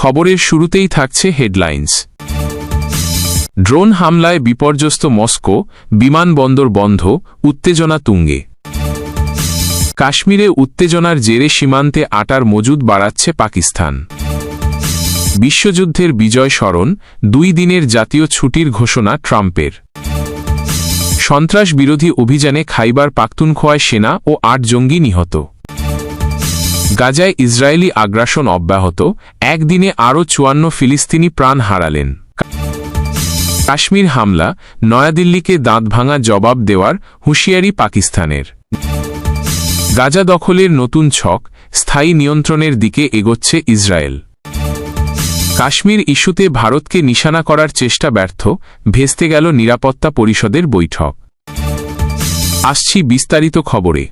খবরের শুরুতেই থাকছে হেডলাইন্স। ড্রোন হামলায় বিপর্যস্ত মস্কো, বিমানবন্দর বন্ধ, উত্তেজনা তুঙ্গে। কাশ্মীরে উত্তেজনার জেরে সীমান্তে আটার মজুদ বাড়াচ্ছে পাকিস্তান। বিশ্বযুদ্ধের বিজয় স্মরণ, 2 দিনের জাতীয় ছুটির ঘোষণা ট্রাম্পের। সন্ত্রাস বিরোধী অভিযানে খাইবার পাখতুনখোয়ায় সেনা ও 8 জঙ্গি নিহত। গাজায় ইসরায়েলি আগ্রাসন অব্যাহত, একদিনে আরও 54 ফিলিস্তিনি প্রাণ হারালেন। কাশ্মীর হামলা, নয়াদিল্লিকে দাঁতভাঙা জবাব দেওয়ার হুঁশিয়ারি পাকিস্তানের। গাজা দখলের নতুন ছক, স্থায়ী নিয়ন্ত্রণের দিকে এগোচ্ছে ইসরায়েল। কাশ্মীর ইস্যুতে ভারতকে নিশানা করার চেষ্টা ব্যর্থ, ভেস্তে গেল নিরাপত্তা পরিষদের বৈঠক। আসছি বিস্তারিত খবরে।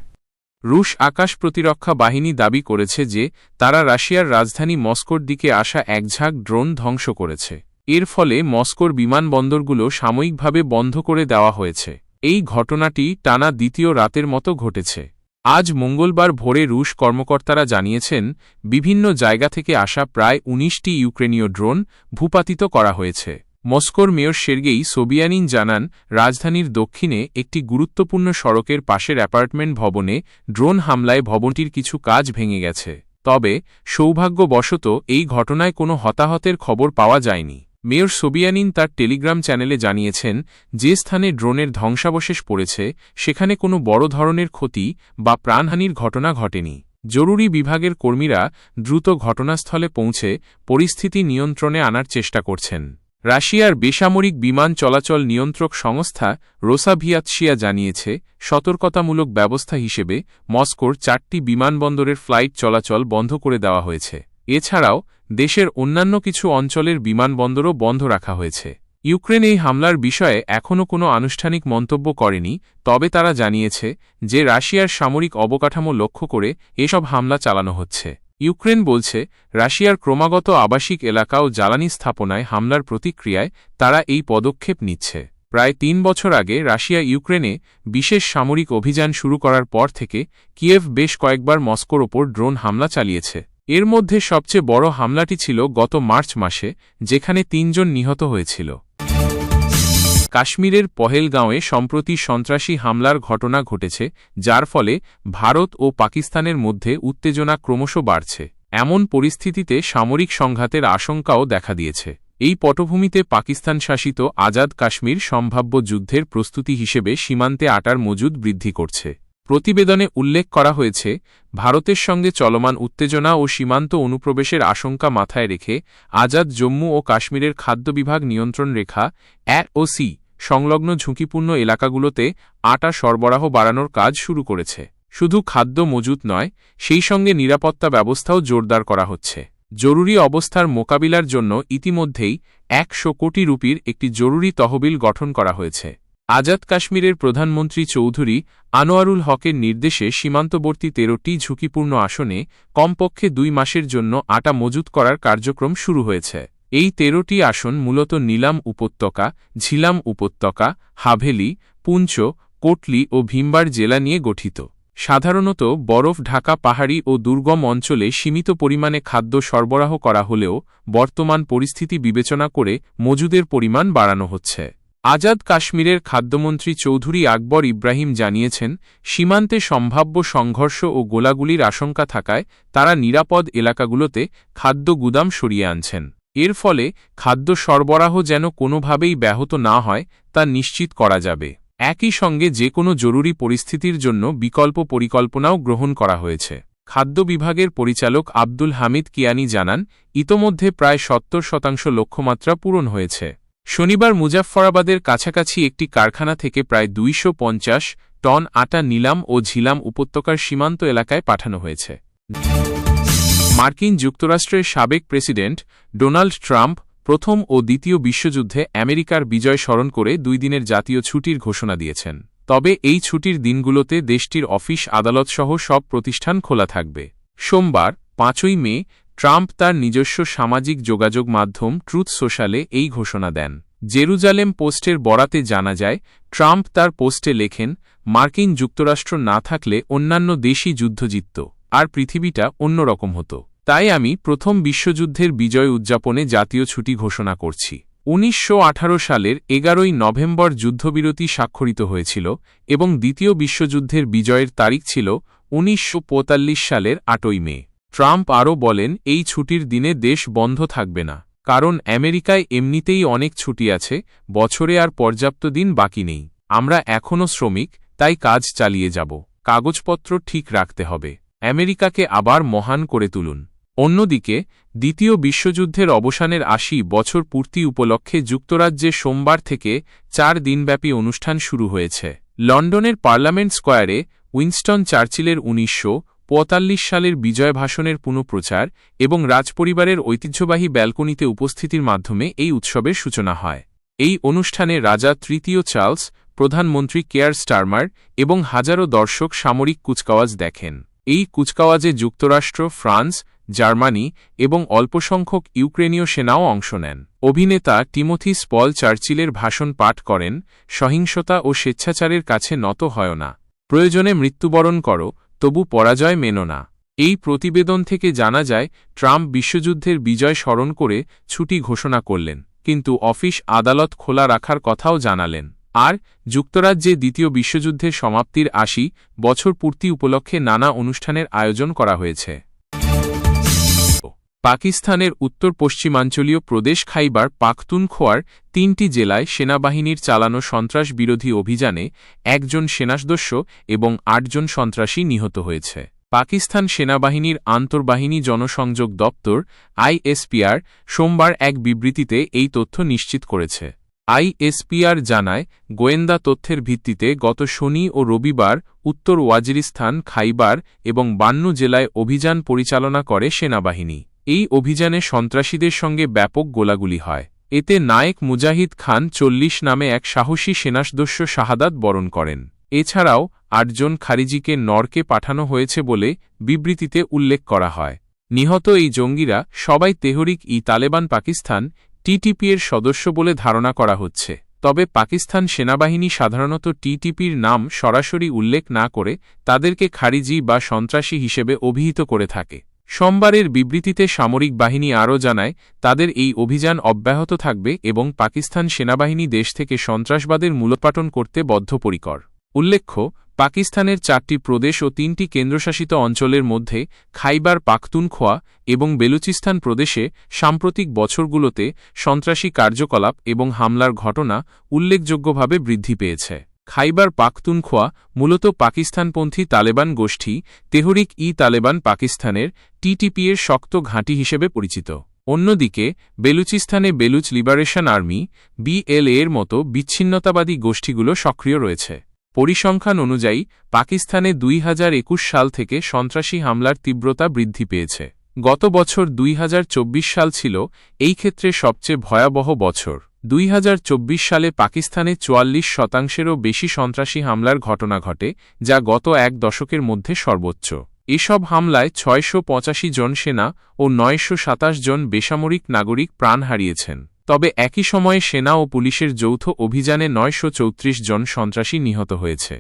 রুশ আকাশ প্রতিরক্ষা বাহিনী দাবি করেছে যে তারা রাশিয়ার রাজধানী মস্কোর দিকে আসা একঝাঁক ড্রোন ধ্বংস করেছে। এর ফলে মস্কোর বিমানবন্দরগুলো সাময়িকভাবে বন্ধ করে দেওয়া হয়েছে। এই ঘটনাটি টানা দ্বিতীয় রাতের মতো ঘটেছে। আজ মঙ্গলবার ভোরে রুশ কর্মকর্তারা জানিয়েছেন, বিভিন্ন জায়গা থেকে আসা প্রায় 19টি ইউক্রেনীয় ড্রোন ভূপাতিত করা হয়েছে। মস্কোর মেয়র সের্গেই সোবিয়ানিন জানান, রাজধানীর দক্ষিণে একটি গুরুত্বপূর্ণ সড়কের পাশের অ্যাপার্টমেন্ট ভবনে ড্রোন হামলায় ভবনটির কিছু কাজ ভেঙে গেছে। তবে সৌভাগ্যবশত এই ঘটনায় কোনো হতাহতের খবর পাওয়া যায়নি। মেয়র সোবিয়ানিন তার টেলিগ্রাম চ্যানেলে জানিয়েছেন, যে স্থানে ড্রোনের ধ্বংসাবশেষ পড়েছে সেখানে কোনো বড় ধরনের ক্ষতি বা প্রাণহানির ঘটনা ঘটেনি। জরুরি বিভাগের কর্মীরা দ্রুত ঘটনাস্থলে পৌঁছে পরিস্থিতি নিয়ন্ত্রণে আনার চেষ্টা করছেন। রাশিয়ার বেসামরিক বিমান চলাচল নিয়ন্ত্রক সংস্থা রোসাভিয়াতশিয়া জানিয়েছে, সতর্কতামূলক ব্যবস্থা হিসেবে মস্কোর 4টি বিমানবন্দরের ফ্লাইট চলাচল বন্ধ করে দেওয়া হয়েছে। এছাড়াও দেশের অন্যান্য কিছু অঞ্চলের বিমানবন্দরও বন্ধ রাখা হয়েছে। ইউক্রেন এই হামলার বিষয়ে এখনও কোনো আনুষ্ঠানিক মন্তব্য করেনি, তবে তারা জানিয়েছে যে রাশিয়ার সামরিক অবকাঠামো লক্ষ্য করে এসব হামলা চালানো হচ্ছে। ইউক্রেন বলছে, রাশিয়ার ক্রমাগত আবাসিক এলাকা ও জ্বালানি স্থাপনায় হামলার প্রতিক্রিয়ায় তারা এই পদক্ষেপ নিচ্ছে। প্রায় 3 বছর আগে রাশিয়া ইউক্রেনে বিশেষ সামরিক অভিযান শুরু করার পর থেকে কিয়েভ বেশ কয়েকবার মস্কোর ওপর ড্রোন হামলা চালিয়েছে। এর মধ্যে সবচেয়ে বড় হামলাটি ছিল গত মার্চ মাসে, যেখানে 3 জন নিহত হয়েছিল। কাশ্মীরের পহেলগাঁওয়ে সম্প্রতি সন্ত্রাসী হামলার ঘটনা ঘটেছে, যার ফলে ভারত ও পাকিস্তানের মধ্যে উত্তেজনা ক্রমশ বাড়ছে। এমন পরিস্থিতিতে সামরিক সংঘাতের আশঙ্কাও দেখা দিয়েছে। এই পটভূমিতে পাকিস্তান শাসিত আজাদ কাশ্মীর সম্ভাব্য যুদ্ধের প্রস্তুতি হিসেবে সীমান্তে আটার মজুদ বৃদ্ধি করছে। প্রতিবেদনে উল্লেখ করা হয়েছে, ভারতের সঙ্গে চলমান উত্তেজনা ও সীমান্ত অনুপ্রবেশের আশঙ্কা মাথায় রেখে আজাদ জম্মু ও কাশ্মীরের খাদ্য বিভাগ নিয়ন্ত্রণ রেখা (OC) সংলগ্ন ঝুঁকিপূর্ণ এলাকাগুলোতে আটা সরবরাহ বাড়ানোর কাজ শুরু করেছে। শুধু খাদ্য মজুত নয়, সেই সঙ্গে নিরাপত্তা ব্যবস্থাও জোরদার করা হচ্ছে। জরুরি অবস্থার মোকাবিলার জন্য ইতিমধ্যেই 100 কোটি রুপির একটি জরুরি তহবিল গঠন করা হয়েছে। আজাদ কাশ্মীরের প্রধানমন্ত্রী চৌধুরী আনোয়ারুল হকের নির্দেশে সীমান্তবর্তী 13টি ঝুঁকিপূর্ণ আসনে কমপক্ষে 2 মাসের জন্য আটা মজুত করার কার্যক্রম শুরু হয়েছে। এই 13টি আসন মূলত নীলাম উপত্যকা, ঝিলাম উপত্যকা, হাভেলি, পুঞ্চ, কোটলি ও ভিমবার জেলা নিয়ে গঠিত। সাধারণত বরফ ঢাকা পাহাড়ি ও দুর্গম অঞ্চলে সীমিত পরিমাণে খাদ্য সরবরাহ করা হলেও বর্তমান পরিস্থিতি বিবেচনা করে মজুদের পরিমাণ বাড়ানো হচ্ছে। আজাদ কাশ্মীরের খাদ্যমন্ত্রী চৌধুরী আকবর ইব্রাহিম জানিয়েছেন, সীমান্তে সম্ভাব্য সংঘর্ষ ও গোলাগুলির আশঙ্কা থাকায় তারা নিরাপদ এলাকাগুলোতে খাদ্য গুদাম সরিয়ে আনছেন। এর ফলে খাদ্য সরবরাহ যেন কোনোভাবেই ব্যাহত না হয় তা নিশ্চিত করা যাবে। একই সঙ্গে যে কোনো জরুরি পরিস্থিতির জন্য বিকল্প পরিকল্পনাও গ্রহণ করা হয়েছে। খাদ্য বিভাগের পরিচালক আব্দুল হামিদ কিয়ানি জানান, ইতোমধ্যে প্রায় 70% লক্ষ্যমাত্রা পূরণ হয়েছে। শনিবার মুজাফফরাবাদের কাছাকাছি একটি কারখানা থেকে প্রায় 250 টন আটা নীলাম ও ঝিলাম উপত্যকার সীমান্ত এলাকায় পাঠানো হয়েছে। মার্কিন যুক্তরাষ্ট্রের সাবেক প্রেসিডেন্ট ডোনাল্ড ট্রাম্প প্রথম ও দ্বিতীয় বিশ্বযুদ্ধে আমেরিকার বিজয় স্মরণ করে 2 দিনের জাতীয় ছুটির ঘোষণা দিয়েছেন। তবে এই ছুটির দিনগুলোতে দেশটির অফিস আদালতসহ সব প্রতিষ্ঠান খোলা থাকবে। সোমবার 5ই মে ট্রাম্প তার নিজস্ব সামাজিক যোগাযোগ মাধ্যম ট্রুথ সোশ্যালে এই ঘোষণা দেন। জেরুজালেম পোস্টের বরাতে জানা যায়, ট্রাম্প তার পোস্টে লেখেন, মার্কিন যুক্তরাষ্ট্র না থাকলে অন্যান্য দেশই যুদ্ধ জিতত, আর পৃথিবীটা অন্যরকম হতো। তাই আমি প্রথম বিশ্বযুদ্ধের বিজয় উদযাপনে জাতীয় ছুটি ঘোষণা করছি। 1918 সালের 11 নভেম্বর যুদ্ধবিরতি স্বাক্ষরিত হয়েছিল এবং দ্বিতীয় বিশ্বযুদ্ধের বিজয়ের তারিখ ছিল 1945 সালের 8 মে। ট্রাম্প আরও বলেন, এই ছুটির দিনে দেশ বন্ধ থাকবে না, কারণ আমেরিকায় এমনিতেই অনেক ছুটি আছে, বছরে আর পর্যাপ্ত দিন বাকি নেই। আমরা এখনও শ্রমিক, তাই কাজ চালিয়ে যাব। কাগজপত্র ঠিক রাখতে হবে। আমেরিকাকে আবার মহান করে তুলুন। অন্যদিকে দ্বিতীয় বিশ্বযুদ্ধের অবসানের 80 বছর পূর্তি উপলক্ষে যুক্তরাজ্যে সোমবার থেকে 4 দিনব্যাপী অনুষ্ঠান শুরু হয়েছে। লন্ডনের পার্লামেন্ট স্কয়ারে উইনস্টন চার্চিলের 1945 সালের বিজয় ভাষণের পুনঃপ্রচার এবং রাজপরিবারের ঐতিহ্যবাহী ব্যালকনিতে উপস্থিতির মাধ্যমে এই উৎসবের সূচনা হয়। এই অনুষ্ঠানে রাজা তৃতীয় চার্লস, প্রধানমন্ত্রী কেয়ার স্টারমার এবং হাজারো দর্শক সামরিক কুচকাওয়াজ দেখেন। এই কুচকাওয়াজে যুক্তরাষ্ট্র, ফ্রান্স, জার্মানি এবং অল্পসংখ্যক ইউক্রেনীয় সেনাও অংশ নেন। অভিনেতা টিমোথি স্পল চার্চিলের ভাষণ পাঠ করেন, সহিংসতা ও স্বেচ্ছাচারের কাছে নত হয় না, প্রয়োজনে মৃত্যুবরণ করো, তবু পরাজয় মেনো না। এই প্রতিবেদন থেকে জানা যায়, ট্রাম্প বিশ্বযুদ্ধের বিজয় স্মরণ করে ছুটি ঘোষণা করলেন, কিন্তু অফিস আদালত খোলা রাখার কথাও জানালেন। আর যুক্তরাজ্যে দ্বিতীয় বিশ্বযুদ্ধের সমাপ্তির 80 বছর পূর্তি উপলক্ষে নানা অনুষ্ঠানের আয়োজন করা হয়েছে। পাকিস্তানের উত্তর পশ্চিমাঞ্চলীয় প্রদেশ খাইবার পাখতুনখোয়ার 3টি জেলায় সেনাবাহিনীর চালানো সন্ত্রাস বিরোধী অভিযানে 1 জন সেনাসদস্য এবং 8 জন সন্ত্রাসী নিহত হয়েছে। পাকিস্তান সেনাবাহিনীর আন্তর্বাহিনী জনসংযোগ দপ্তর আইএসপিআর সোমবার এক বিবৃতিতে এই তথ্য নিশ্চিত করেছে। আইএসপিআর জানায়, গোয়েন্দা তথ্যের ভিত্তিতে গত শনি ও রবিবার উত্তর ওয়াজিরিস্তান, খাইবার এবং বান্নু জেলায় অভিযান পরিচালনা করে সেনাবাহিনী। এই অভিযানে সন্ত্রাসীদের সঙ্গে ব্যাপক গোলাগুলি হয়। এতে নায়েক মুজাহিদ খান 40 নামে এক সাহসী সেনাসদস্য শাহাদাত বরণ করেন। এছাড়াও 8 জন খারিজিকে নরকে পাঠানো হয়েছে বলে বিবৃতিতে উল্লেখ করা হয়। নিহত এই জঙ্গিরা সবাই তেহরিক-ই-তালেবান পাকিস্তান টিটিপি এর সদস্য বলে ধারণা করা হচ্ছে। তবে পাকিস্তান সেনাবাহিনী সাধারণত টিটিপির নাম সরাসরি উল্লেখ না করে তাদেরকে খারিজি বা সন্ত্রাসী হিসেবে অভিহিত করে থাকে। সোমবারের বিবৃতিতে সামরিক বাহিনী আরও জানায়, তাদের এই অভিযান অব্যাহত থাকবে এবং পাকিস্তান সেনাবাহিনী দেশ থেকে সন্ত্রাসবাদের মূলোৎপাটন করতে বদ্ধপরিকর। উল্লেখ্য, পাকিস্তানের 4টি প্রদেশ ও 3টি কেন্দ্রশাসিত অঞ্চলের মধ্যে খাইবার পাখতুনখোয়া এবং বেলুচিস্তান প্রদেশে সাম্প্রতিক বছরগুলোতে সন্ত্রাসী কার্যকলাপ এবং হামলার ঘটনা উল্লেখযোগ্যভাবে বৃদ্ধি পেয়েছে। খাইবার পাখতুনখোয়া মূলত পাকিস্তানপন্থী তালেবান গোষ্ঠী তেহরিক-ই-তালেবান পাকিস্তানের টিটিপি এর শক্ত ঘাঁটি হিসেবে পরিচিত। অন্যদিকে বেলুচিস্তানে বেলুচ লিবারেশন আর্মি বিএলএ এর মতো বিচ্ছিন্নতাবাদী গোষ্ঠীগুলো সক্রিয় রয়েছে। পরিসংখ্যান অনুযায়ী পাকিস্তানে 2021 সাল থেকে সন্ত্রাসী হামলার তীব্রতা বৃদ্ধি পেয়েছে। গত বছর 2024 সাল ছিল এই ক্ষেত্রে সবচেয়ে ভয়াবহ বছর। 2024 সালে পাকিস্তানে 44%-এরও বেশি সন্ত্রাসী হামলার ঘটনা ঘটে, যা গত এক দশকের মধ্যে সর্বোচ্চ। এসব হামলায় 685 জন সেনা ও 927 জন বেসামরিক নাগরিক প্রাণ হারিয়েছেন। তবে একই সময়ে সেনা ও পুলিশের যৌথ অভিযানে 934 জন সন্ত্রাসী নিহত হয়েছে।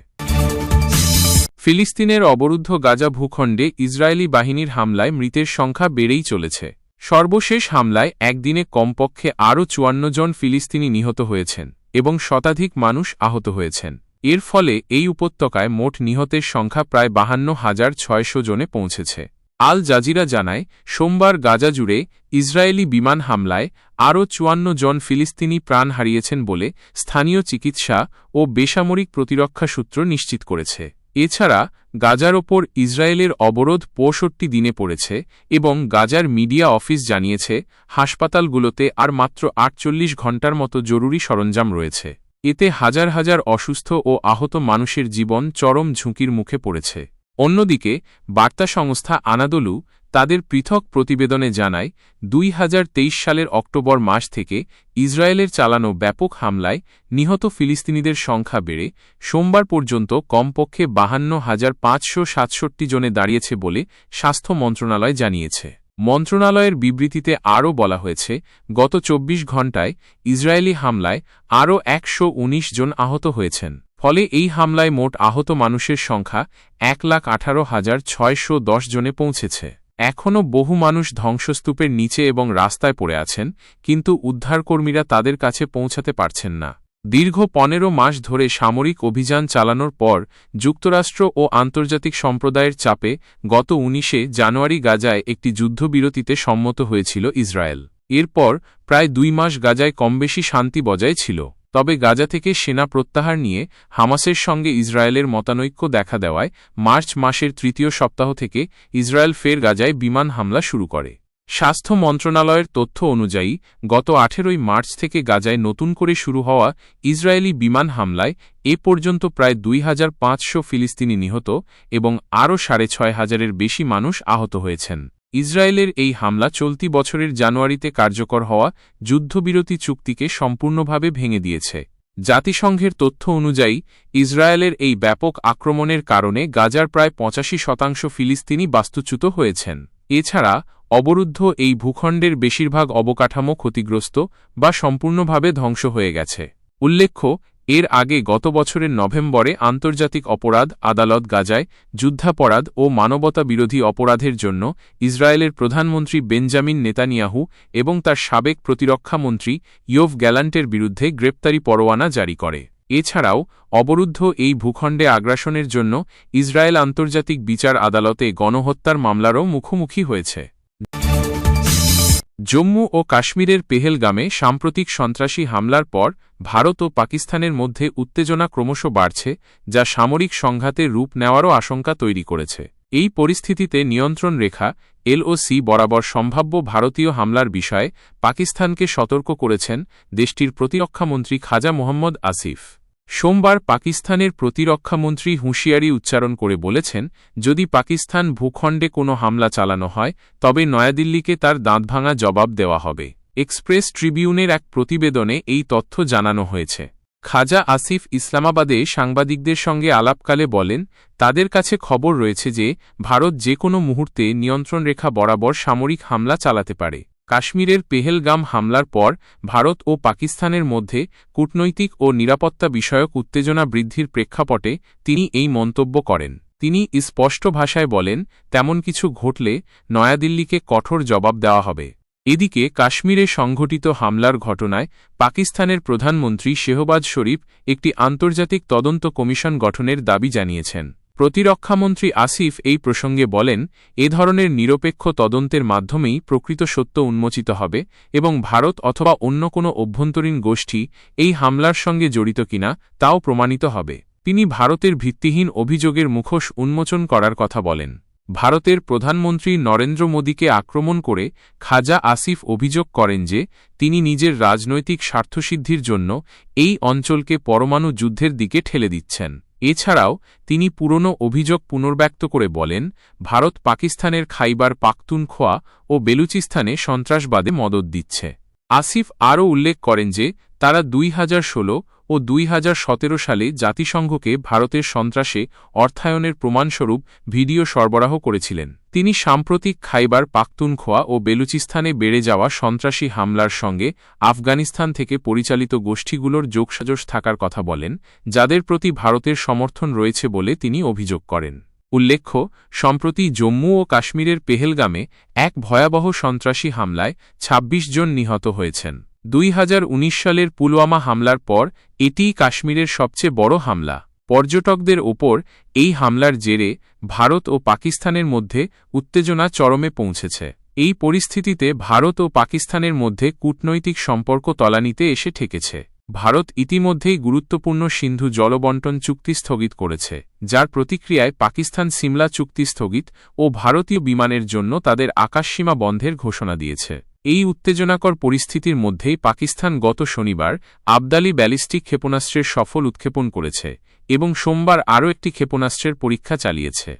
ফিলিস্তিনের অবরুদ্ধ গাজা ভূখণ্ডে ইসরায়েলি বাহিনীর হামলায় মৃতের সংখ্যা বেড়েই চলেছে। সর্বশেষ হামলায় একদিনে কমপক্ষে আরও 54 জন ফিলিস্তিনি নিহত হয়েছেন এবং শতাধিক মানুষ আহত হয়েছেন। এর ফলে এই উপত্যকায় মোট নিহতের সংখ্যা প্রায় 52,600 জনে পৌঁছেছে। আল জাজিরা জানায়, সোমবার গাজা জুড়ে ইসরায়েলি বিমান হামলায় আরও 54 জন ফিলিস্তিনি প্রাণ হারিয়েছেন বলে স্থানীয় চিকিৎসা ও বেসামরিক প্রতিরক্ষা সূত্র নিশ্চিত করেছে। এছাড়া গাজার ওপর ইসরায়েলের অবরোধ 65 দিনে পড়েছে এবং গাজার মিডিয়া অফিস জানিয়েছে, হাসপাতালগুলোতে আর মাত্র 48 ঘণ্টার মতো জরুরি সরঞ্জাম রয়েছে। এতে হাজার হাজার অসুস্থ ও আহত মানুষের জীবন চরম ঝুঁকির মুখে পড়েছে। অন্যদিকে বার্তা সংস্থা আনাদোলু তাদের পৃথক প্রতিবেদনে জানায়, 2023 সালের অক্টোবর মাস থেকে ইসরায়েলের চালানো ব্যাপক হামলায় নিহত ফিলিস্তিনিদের সংখ্যা বেড়ে সোমবার পর্যন্ত কমপক্ষে 52,567 জনে দাঁড়িয়েছে বলে স্বাস্থ্য মন্ত্রণালয় জানিয়েছে। মন্ত্রণালয়ের বিবৃতিতে আরও বলা হয়েছে, গত 24 ঘণ্টায় ইসরায়েলি হামলায় আরও 119 জন আহত হয়েছেন। ফলে এই হামলায় মোট আহত মানুষের সংখ্যা 1,18,610 জনে পৌঁছেছে। এখনও বহু মানুষ ধ্বংসস্তূপের নিচে এবং রাস্তায় পড়ে আছেন, কিন্তু উদ্ধারকর্মীরা তাদের কাছে পৌঁছাতে পারছেন না। দীর্ঘ 15 মাস ধরে সামরিক অভিযান চালানোর পর যুক্তরাষ্ট্র ও আন্তর্জাতিক সম্প্রদায়ের চাপে গত 19 জানুয়ারি গাজায় একটি যুদ্ধবিরতিতে সম্মত হয়েছিল ইসরায়েল। এরপর প্রায় 2 মাস গাজায় কমবেশি শান্তি বজায় ছিল। তবে গাজা থেকে সেনা প্রত্যাহার নিয়ে হামাসের সঙ্গে ইসরায়েলের মতানৈক্য দেখা দেওয়ায় মার্চ মাসের 3য় সপ্তাহ থেকে ইসরায়েল ফের গাজায় বিমান হামলা শুরু করে। স্বাস্থ্য মন্ত্রণালয়ের তথ্য অনুযায়ী গত 18 মার্চ থেকে গাজায় নতুন করে শুরু হওয়া ইসরায়েলি বিমান হামলায় এ পর্যন্ত প্রায় 2500 ফিলিস্তিনি নিহত এবং আরও 6500-এর বেশি মানুষ আহত হয়েছেন। ইসরায়েলের এই হামলা চলতি বছরের জানুয়ারিতে কার্যকর হওয়া যুদ্ধবিরতি চুক্তিকে সম্পূর্ণভাবে ভেঙে দিয়েছে। জাতিসংঘের তথ্য অনুযায়ী ইসরায়েলের এই ব্যাপক আক্রমণের কারণে গাজার প্রায় 85% ফিলিস্তিনি বাস্তুচ্যুত হয়েছেন। এছাড়া অবরুদ্ধ এই ভূখণ্ডের বেশিরভাগ অবকাঠামো ক্ষতিগ্রস্ত বা সম্পূর্ণভাবে ধ্বংস হয়ে গেছে। উল্লেখ্য, এর আগে গত বছরের নভেম্বরে আন্তর্জাতিক অপরাধ আদালত গাজায় যুদ্ধাপরাধ ও মানবতা বিরোধী অপরাধের জন্য ইসরায়েলের প্রধানমন্ত্রী বেঞ্জামিন নেতানিয়াহু এবং তার সাবেক প্রতিরক্ষামন্ত্রী ইয়োভ গ্যালান্টের বিরুদ্ধে গ্রেপ্তারি পরোয়ানা জারি করে। এছাড়াও অবরুদ্ধ এই ভূখণ্ডে আগ্রাসনের জন্য ইসরায়েল আন্তর্জাতিক বিচার আদালতে গণহত্যার মামলারও মুখোমুখি হয়েছে। জম্মু ও কাশ্মীরের পেহেলগামে সাম্প্রতিক সন্ত্রাসী হামলার পর ভারত ও পাকিস্তানের মধ্যে উত্তেজনা ক্রমশ বাড়ছে, যা সামরিক সংঘাতের রূপ নেওয়ারও আশঙ্কা তৈরি করেছে। এই পরিস্থিতিতে নিয়ন্ত্রণ রেখা এলওসি বরাবর সম্ভাব্য ভারতীয় হামলার বিষয়ে পাকিস্তানকে সতর্ক করেছেন দেশটির প্রতিরক্ষামন্ত্রী খাজা মোহাম্মদ আসিফ। সোমবার পাকিস্তানের প্রতিরক্ষামন্ত্রী হুঁশিয়ারি উচ্চারণ করে বলেছেন, যদি পাকিস্তান ভূখণ্ডে কোনো হামলা চালানো হয় তবে নয়াদিল্লিকে তার দাঁতভাঙা জবাব দেওয়া হবে। এক্সপ্রেস ট্রিবিউনের এক প্রতিবেদনে এই তথ্য জানানো হয়েছে। খাজা আসিফ ইসলামাবাদে সাংবাদিকদের সঙ্গে আলাপকালে বলেন, তাদের কাছে খবর রয়েছে যে ভারত যে কোনো মুহূর্তে নিয়ন্ত্রণরেখা বরাবর সামরিক হামলা চালাতে পারে। কাশ্মীরের পেহেলগাম হামলার পর ভারত ও পাকিস্তানের মধ্যে কূটনৈতিক ও নিরাপত্তা বিষয়ক উত্তেজনা বৃদ্ধির প্রেক্ষাপটে তিনি এই মন্তব্য করেন। তিনি স্পষ্ট ভাষায় বলেন, তেমন কিছু ঘটলে নয়াদিল্লিকে কঠোর জবাব দেওয়া হবে। এদিকে কাশ্মীরে সংঘটিত হামলার ঘটনায় পাকিস্তানের প্রধানমন্ত্রী শেহবাজ শরীফ একটি আন্তর্জাতিক তদন্ত কমিশন গঠনের দাবি জানিয়েছেন। প্রতিরক্ষামন্ত্রী আসিফ এই প্রসঙ্গে বলেন, এ ধরনের নিরপেক্ষ তদন্তের মাধ্যমেই প্রকৃত সত্য উন্মোচিত হবে এবং ভারত অথবা অন্য কোনো অভ্যন্তরীণ গোষ্ঠী এই হামলার সঙ্গে জড়িত কিনা তাও প্রমাণিত হবে। তিনি ভারতের ভিত্তিহীন অভিযোগের মুখোশ উন্মোচন করার কথা বলেন। ভারতের প্রধানমন্ত্রী নরেন্দ্র মোদীকে আক্রমণ করে খাজা আসিফ অভিযোগ করেন যে তিনি নিজের রাজনৈতিক স্বার্থসিদ্ধির জন্য এই অঞ্চলকে পরমাণু যুদ্ধের দিকে ঠেলে দিচ্ছেন। এছাড়াও তিনি পুরনো অভিযোগ পুনর্ব্যক্ত করে বলেন, ভারত পাকিস্তানের খাইবার পাখতুনখোয়া ও বেলুচিস্তানে সন্ত্রাসবাদে মদদ দিচ্ছে। আসিফ আরও উল্লেখ করেন যে তারা 2016 ও 2017 সালে জাতিসংঘকে ভারতের সন্ত্রাসে অর্থায়নের প্রমাণস্বরূপ ভিডিও সরবরাহ করেছিলেন। তিনি সাম্প্রতিক খাইবার পাখতুনখোয়া ও বেলুচিস্তানে বেড়ে যাওয়া সন্ত্রাসী হামলার সঙ্গে আফগানিস্তান থেকে পরিচালিত গোষ্ঠীগুলোর যোগসাজশ থাকার কথা বলেন, যাদের প্রতি ভারতের সমর্থন রয়েছে বলে তিনি অভিযোগ করেন। উল্লেখ্য, সম্প্রতি জম্মু ও কাশ্মীরের পেহেলগামে এক ভয়াবহ সন্ত্রাসী হামলায় 26 জন নিহত হয়েছেন। 2019 সালের পুলওয়ামা হামলার পর এটিই কাশ্মীরের সবচেয়ে বড় হামলা। পর্যটকদের ওপর এই হামলার জেরে ভারত ও পাকিস্তানের মধ্যে উত্তেজনা চরমে পৌঁছেছে। এই পরিস্থিতিতে ভারত ও পাকিস্তানের মধ্যে কূটনৈতিক সম্পর্ক তলানিতে এসে ঠেকেছে। ভারত ইতিমধ্যেই গুরুত্বপূর্ণ সিন্ধু জলবণ্টন চুক্তি স্থগিত করেছে, যার প্রতিক্রিয়ায় পাকিস্তান সিমলা চুক্তি স্থগিত ও ভারতীয় বিমানের জন্য তাদের আকাশসীমা বন্ধের ঘোষণা দিয়েছে। এই উত্তেজনাকর পরিস্থিতির মধ্যেই পাকিস্তান গত শনিবার আবদালি ব্যালিস্টিক ক্ষেপণাস্ত্রের সফল উৎক্ষেপণ করেছে এবং সোমবার আরও একটি ক্ষেপণাস্ত্রের পরীক্ষা চালিয়েছে।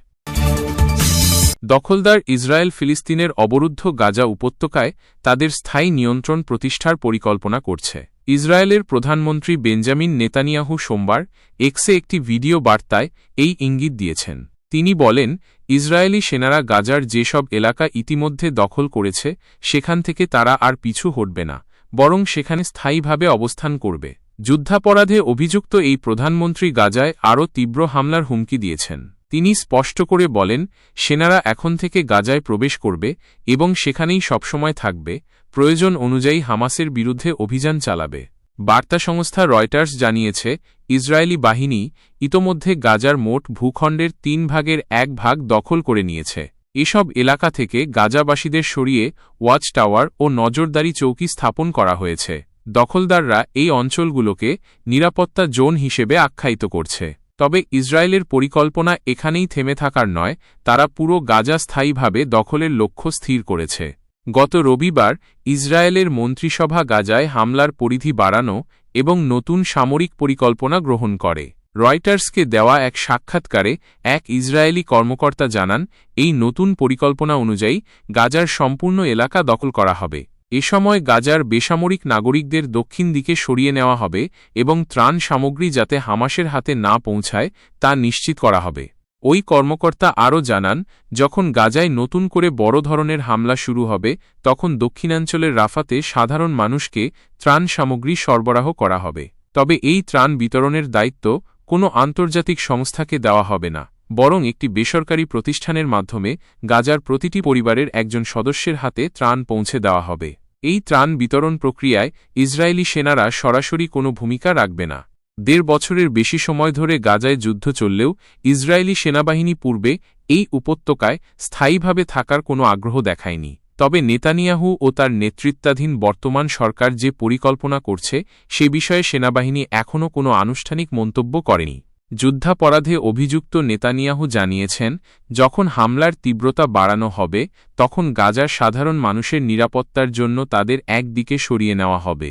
দখলদার ইসরায়েল ফিলিস্তিনের অবরুদ্ধ গাজা উপত্যকায় তাদের স্থায়ী নিয়ন্ত্রণ প্রতিষ্ঠার পরিকল্পনা করছে। ইসরায়েলের প্রধানমন্ত্রী বেঞ্জামিন নেতানিয়াহু সোমবার এক্সে একটি ভিডিও বার্তায় এই ইঙ্গিত দিয়েছেন। তিনি বলেন, ইসরায়েলি সেনারা গাজার যেসব এলাকা ইতিমধ্যে দখল করেছে সেখান থেকে তারা আর পিছু হটবে না, বরং সেখানে স্থায়ীভাবে অবস্থান করবে। যুদ্ধাপরাধে অভিযুক্ত এই প্রধানমন্ত্রী গাজায় আরও তীব্র হামলার হুমকি দিয়েছেন। তিনি স্পষ্ট করে বলেন, সেনারা এখন থেকে গাজায় প্রবেশ করবে এবং সেখানেই সবসময় থাকবে, প্রয়োজন অনুযায়ী হামাসের বিরুদ্ধে অভিযান চালাবে। বার্তা সংস্থা রয়টার্স জানিয়েছে, ইসরায়েলি বাহিনী ইতোমধ্যে গাজার মোট ভূখণ্ডের 3 ভাগের 1 ভাগ দখল করে নিয়েছে। এসব এলাকা থেকে গাজাবাসীদের সরিয়ে ওয়াচ টাওয়ার ও নজরদারি চৌকি স্থাপন করা হয়েছে। দখলদাররা এই অঞ্চলগুলোকে নিরাপত্তা জোন হিসেবে আখ্যায়িত করছে। তবে ইসরায়েলের পরিকল্পনা এখানেই থেমে থাকার নয়, তারা পুরো গাজা স্থায়ীভাবে দখলের লক্ষ্য স্থির করেছে। গত রবিবার ইসরায়েলের মন্ত্রিসভা গাজায় হামলার পরিধি বাড়ানো এবং নতুন সামরিক পরিকল্পনা গ্রহণ করে। রয়টার্সকে দেওয়া এক সাক্ষাৎকারে এক ইসরায়েলি কর্মকর্তা জানান, এই নতুন পরিকল্পনা অনুযায়ী গাজার সম্পূর্ণ এলাকা দখল করা হবে। এ সময় গাজার বেসামরিক নাগরিকদের দক্ষিণ দিকে সরিয়ে নেওয়া হবে এবং ত্রাণ সামগ্রী যাতে হামাসের হাতে না পৌঁছায় তা নিশ্চিত করা হবে। ওই কর্মকর্তা আরও জানান, যখন গাজায় নতুন করে বড় ধরনের হামলা শুরু হবে তখন দক্ষিণাঞ্চলের রাফাতে সাধারণ মানুষকে ত্রাণ সামগ্রী সরবরাহ করা হবে। তবে এই ত্রাণ বিতরণের দায়িত্ব কোনো আন্তর্জাতিক সংস্থাকে দেওয়া হবে না, বরং একটি বেসরকারি প্রতিষ্ঠানের মাধ্যমে গাজার প্রতিটি পরিবারের একজন সদস্যের হাতে ত্রাণ পৌঁছে দেওয়া হবে। এই ত্রাণ বিতরণ প্রক্রিয়ায় ইসরায়েলি সেনারা সরাসরি কোনো ভূমিকা রাখবে না। 1.5 বছরের বেশি সময় ধরে গাজায় যুদ্ধ চললেও ইসরায়েলি সেনাবাহিনী পূর্বে এই উপত্যকায় স্থায়ীভাবে থাকার কোনো আগ্রহ দেখায়নি। তবে নেতানিয়াহু ও তার নেতৃত্বাধীন বর্তমান সরকার যে পরিকল্পনা করছে সে বিষয়ে সেনাবাহিনী এখনও কোনো আনুষ্ঠানিক মন্তব্য করেনি। যুদ্ধাপরাধে অভিযুক্ত নেতানিয়াহু জানিয়েছেন, যখন হামলার তীব্রতা বাড়ানো হবে তখন গাজার সাধারণ মানুষের নিরাপত্তার জন্য তাদের একদিকে সরিয়ে নেওয়া হবে।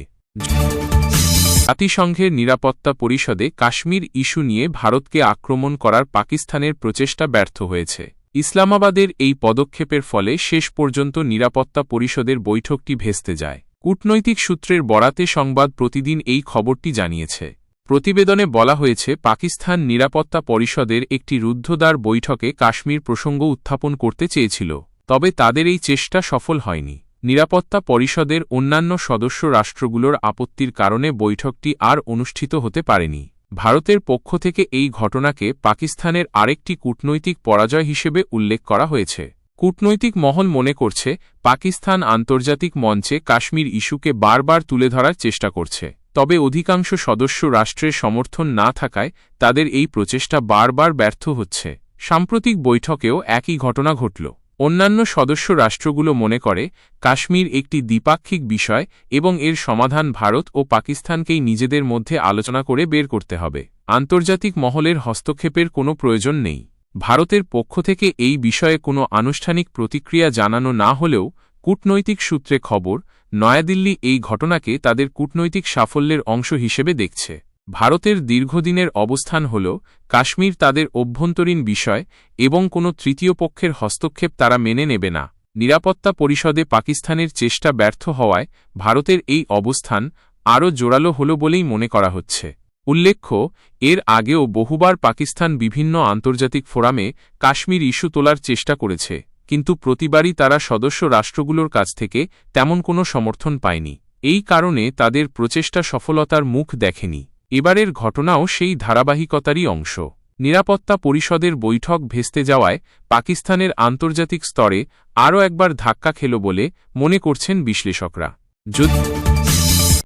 জাতিসংঘের নিরাপত্তা পরিষদে কাশ্মীর ইস্যু নিয়ে ভারতকে আক্রমণ করার পাকিস্তানের প্রচেষ্টা ব্যর্থ হয়েছে। ইসলামাবাদের এই পদক্ষেপের ফলে শেষ পর্যন্ত নিরাপত্তা পরিষদের বৈঠকটি ভেস্তে যায়। কূটনৈতিক সূত্রের বরাতে সংবাদ প্রতিদিন এই খবরটি জানিয়েছে। প্রতিবেদনে বলা হয়েছে, পাকিস্তান নিরাপত্তা পরিষদের একটি রুদ্ধদ্বার বৈঠকে কাশ্মীর প্রসঙ্গ উত্থাপন করতে চেয়েছিল, তবে তাদের এই চেষ্টা সফল হয়নি। নিরাপত্তা পরিষদের অন্যান্য সদস্য রাষ্ট্রগুলোর আপত্তির কারণে বৈঠকটি আর অনুষ্ঠিত হতে পারেনি। ভারতের পক্ষ থেকে এই ঘটনাকে পাকিস্তানের আরেকটি কূটনৈতিক পরাজয় হিসেবে উল্লেখ করা হয়েছে। কূটনৈতিক মহল মনে করছে, পাকিস্তান আন্তর্জাতিক মঞ্চে কাশ্মীর ইস্যুকে বারবার তুলে ধরার চেষ্টা করছে, তবে অধিকাংশ সদস্য রাষ্ট্রের সমর্থন না থাকায় তাদের এই প্রচেষ্টা বারবার ব্যর্থ হচ্ছে। সাম্প্রতিক বৈঠকেও একই ঘটনা ঘটল। অন্যান্য সদস্য রাষ্ট্রগুলো মনে করে কাশ্মীর একটি দ্বিপাক্ষিক বিষয় এবং এর সমাধান ভারত ও পাকিস্তানকেই নিজেদের মধ্যে আলোচনা করে বের করতে হবে। আন্তর্জাতিক মহলের হস্তক্ষেপের কোনো প্রয়োজন নেই। ভারতের পক্ষ থেকে এই বিষয়ে কোনো আনুষ্ঠানিক প্রতিক্রিয়া জানানো না হলেও কূটনৈতিক সূত্রে খবর, নয়াদিল্লি এই ঘটনাকে তাদের কূটনৈতিক সাফল্যের অংশ হিসেবে দেখছে। ভারতের দীর্ঘদিনের অবস্থান হল কাশ্মীর তাদের অভ্যন্তরীণ বিষয় এবং কোনো তৃতীয় পক্ষের হস্তক্ষেপ তারা মেনে নেবে না। নিরাপত্তা পরিষদে পাকিস্তানের চেষ্টা ব্যর্থ হওয়ায় ভারতের এই অবস্থান আরও জোরালো হল বলেই মনে করা হচ্ছে। উল্লেখ্য, এর আগেও বহুবার পাকিস্তান বিভিন্ন আন্তর্জাতিক ফোরামে কাশ্মীর ইস্যু তোলার চেষ্টা করেছে, কিন্তু প্রতিবারই তারা সদস্য রাষ্ট্রগুলোর কাছ থেকে তেমন কোনো সমর্থন পায়নি। এই কারণে তাদের প্রচেষ্টা সফলতার মুখ দেখেনি। এবারের ঘটনাও সেই ধারাবাহিকতারই অংশ। নিরাপত্তা পরিষদের বৈঠক ভেস্তে যাওয়ায় পাকিস্তানের আন্তর্জাতিক স্তরে আরও একবার ধাক্কা খেল বলে মনে করছেন বিশ্লেষকরা।